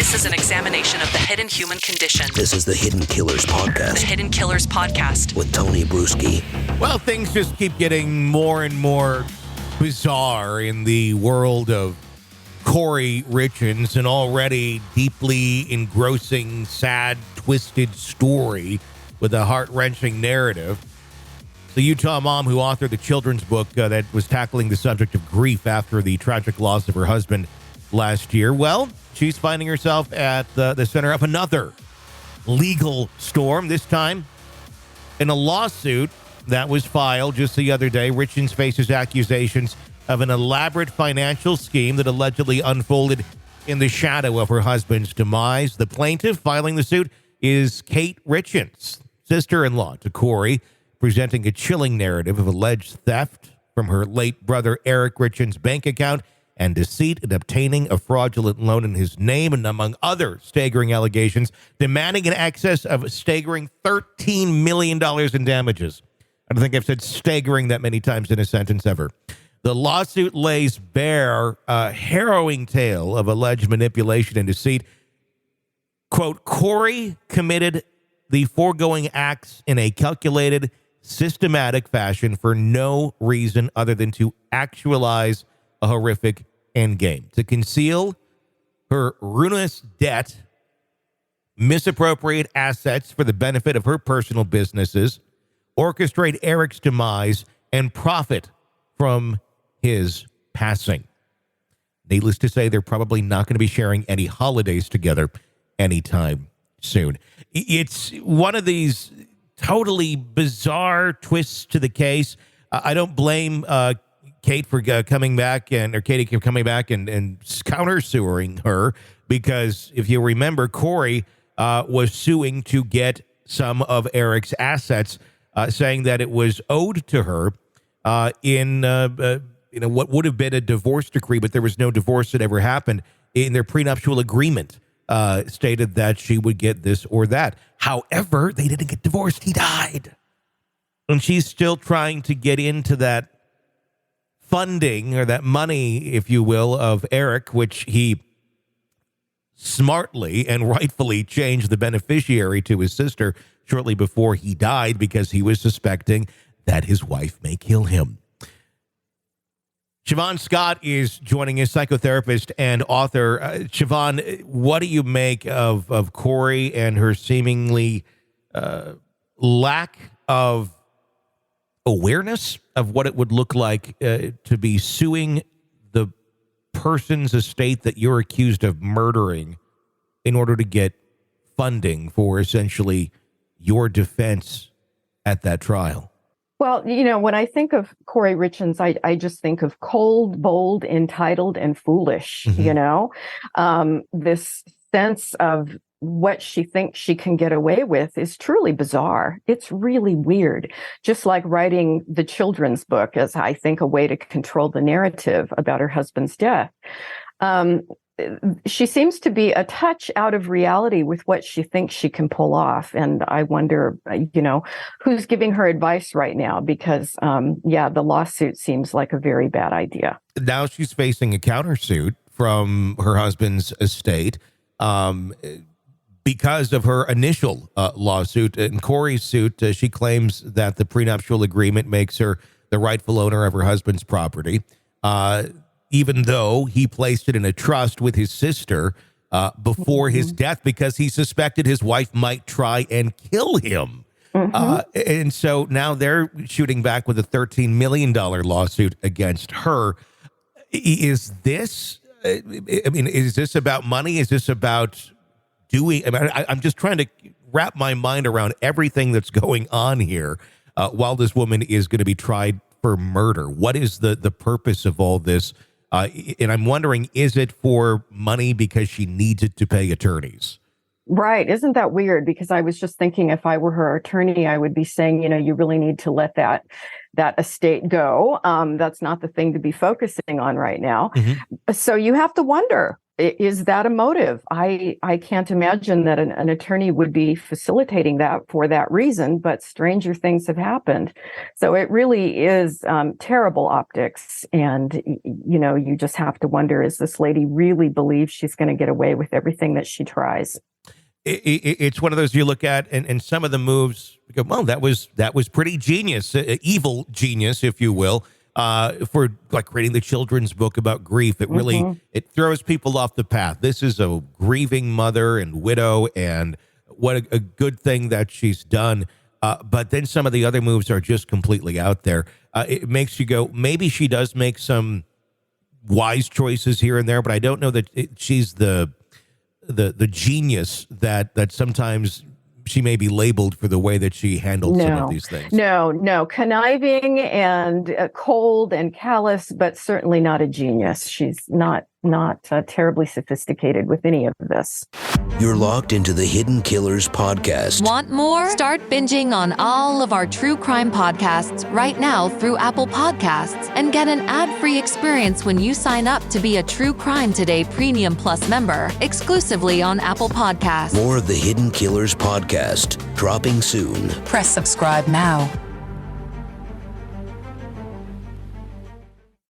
This is an examination of the hidden human condition. This is the Hidden Killers Podcast. The Hidden Killers Podcast. With Tony Brueski. Well, things just keep getting more and more bizarre in the world of Kouri Richins, an already deeply engrossing, sad, twisted story with a heart-wrenching narrative. The Utah mom who authored the children's book that was tackling the subject of grief after the tragic loss of her husband last year. Well, she's finding herself at the center of another legal storm, this time in a lawsuit that was filed just the other day. Richins faces accusations of an elaborate financial scheme that allegedly unfolded in the shadow of her husband's demise. The plaintiff filing the suit is Kate Richins, sister-in-law to Kori, presenting a chilling narrative of alleged theft from her late brother Eric Richins' bank account and deceit in obtaining a fraudulent loan in his name, and among other staggering allegations, demanding in excess of a staggering $13 million in damages. I don't think I've said staggering that many times in a sentence ever. The lawsuit lays bare a harrowing tale of alleged manipulation and deceit. Quote, Kori committed the foregoing acts in a calculated, systematic fashion for no reason other than to actualize a horrific endgame, to conceal her ruinous debt, misappropriate assets for the benefit of her personal businesses, orchestrate Eric's demise, and profit from his passing. Needless to say, they're probably not going to be sharing any holidays together anytime soon. It's one of these totally bizarre twists to the case. I don't blame Kate for coming back and countersuing her, because if you remember, Kori was suing to get some of Eric's assets, saying that it was owed to her in what would have been a divorce decree, but there was no divorce that ever happened. In their prenuptial agreement, stated that she would get this or that. However, they didn't get divorced. He died. And she's still trying to get into that funding, or that money, if you will, of Eric, which he smartly and rightfully changed the beneficiary to his sister shortly before he died, because he was suspecting that his wife may kill him. Shavaun Scott is joining us, psychotherapist and author. Shavaun, what do you make of Kori and her seemingly lack of awareness of what it would look like to be suing the person's estate that you're accused of murdering in order to get funding for essentially your defense at that trial? Well, when I think of Kouri Richins, I just think of cold, bold, entitled, and foolish, this sense of what she thinks she can get away with is truly bizarre. It's really weird. Just like writing the children's book as, I think, a way to control the narrative about her husband's death. She seems to be a touch out of reality with what she thinks she can pull off. And I wonder, who's giving her advice right now? Because, the lawsuit seems like a very bad idea. Now she's facing a countersuit from her husband's estate because of her initial lawsuit. In Kori's suit, she claims that the prenuptial agreement makes her the rightful owner of her husband's property, even though he placed it in a trust with his sister before his death, because he suspected his wife might try and kill him. And so now they're shooting back with a $13 million lawsuit against her. Is this, is this about money? Is this about I'm just trying to wrap my mind around everything that's going on here while this woman is going to be tried for murder. What is the purpose of all this? And I'm wondering, is it for money because she needs it to pay attorneys? Right. Isn't that weird? Because I was just thinking, if I were her attorney, I would be saying, you really need to let that estate go. That's not the thing to be focusing on right now. So you have to wonder, Is that a motive? I can't imagine that an attorney would be facilitating that for that reason, but stranger things have happened. So it really is terrible optics. And, you just have to wonder, is this lady really believes she's going to get away with everything that she tries? It's one of those you look at, and some of the moves, you go, well, that was pretty genius, evil genius, if you will. For like reading the children's book about grief, it really it throws people off the path. This is a grieving mother and widow, and what a good thing that she's done. But then some of the other moves are just completely out there. It makes you go, maybe she does make some wise choices here and there, but I don't know that she's the genius that sometimes she may be labeled for the way that she handled some of these things. No. Conniving and cold and callous, but certainly not a genius. She's not terribly sophisticated with any of this. You're locked into the Hidden Killers podcast. Want more? Start binging on all of our true crime podcasts right now through Apple Podcasts and get an ad-free experience when you sign up to be a True Crime Today Premium Plus member exclusively on Apple Podcasts. More of the Hidden Killers podcast dropping soon. Press subscribe now.